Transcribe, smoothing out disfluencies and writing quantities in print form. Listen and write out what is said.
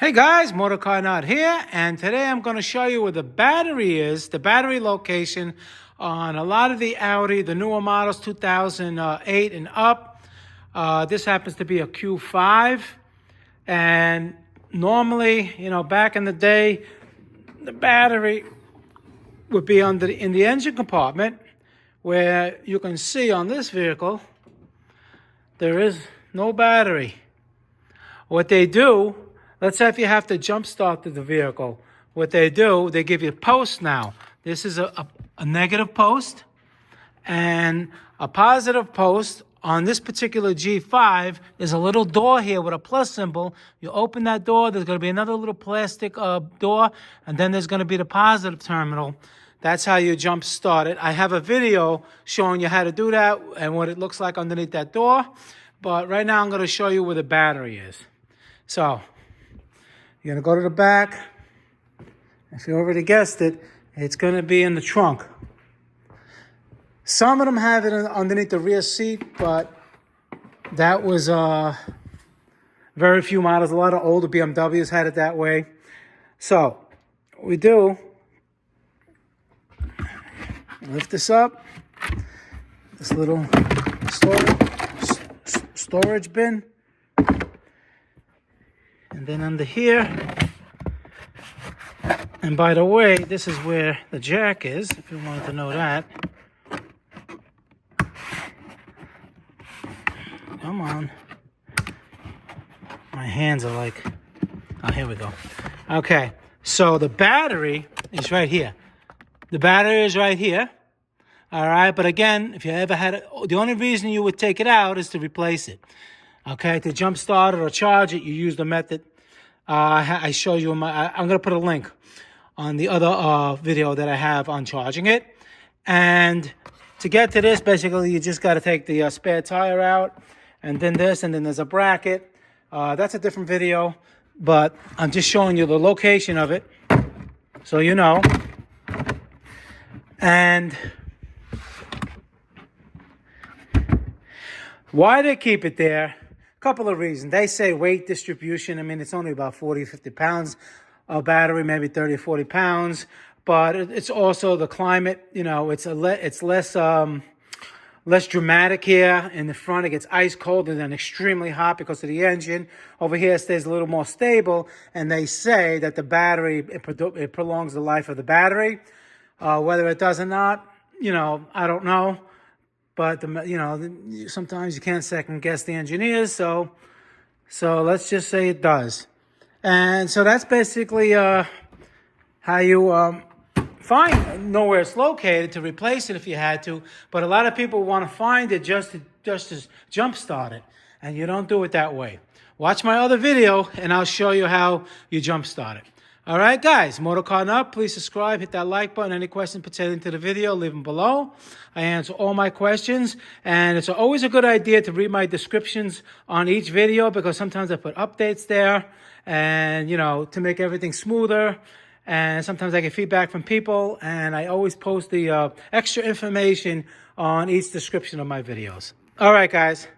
Hey guys, MotorCarNut here, and today I'm going to show you where the battery is, the battery location on a lot of the Audi, the newer models, 2008 and up. This happens to be a Q5, and normally, back in the day, the battery would be in the engine compartment, where you can see on this vehicle, there is no battery. What they do, let's say if you have to jump start the vehicle, what they do, they give you posts now. This is a negative post and a positive post. On this particular G5, there's a little door here with a plus symbol. You open that door, there's going to be another little plastic door, and then there's going to be the positive terminal. That's how you jump start it. I have a video showing you how to do that and what it looks like underneath that door. But right now I'm going to show you where the battery is. So you're going to go to the back. If you already guessed it, it's going to be in the trunk. Some of them have it underneath the rear seat, but that was very few models. A lot of older BMWs had it that way. So what we do, lift this up, this little storage bin. And then under here, and by the way, this is where the jack is, if you wanted to know that. Come on. My hands are like, oh, here we go. Okay, so the battery is right here. The battery is right here. All right, but again, if you ever had it, the only reason you would take it out is to replace it. Okay, to jump start it or charge it, you use the method I show you. I'm going to put a link on the other video that I have on charging it. And to get to this, basically, you just got to take the spare tire out, and then this, and then there's a bracket. That's a different video, but I'm just showing you the location of it, so you know. And why they keep it there? Couple of reasons. They say weight distribution. I mean, it's only about 40, 50 pounds of battery, maybe 30 or 40 pounds. But it's also the climate. It's less dramatic here in the front. It gets ice cold and then extremely hot because of the engine. Over here, it stays a little more stable. And they say that the battery, it prolongs the life of the battery. Whether it does or not, I don't know. But, sometimes you can't second guess the engineers. So let's just say it does. And so that's basically how you know where it's located to replace it if you had to. But a lot of people want to find it just to jump start it. And you don't do it that way. Watch my other video and I'll show you how you jump start it. All right, guys, MotorCarNut, please subscribe, hit that like button. Any questions pertaining to the video, leave them below. I answer all my questions, and it's always a good idea to read my descriptions on each video because sometimes I put updates there and, to make everything smoother. And sometimes I get feedback from people, and I always post the extra information on each description of my videos. All right, guys.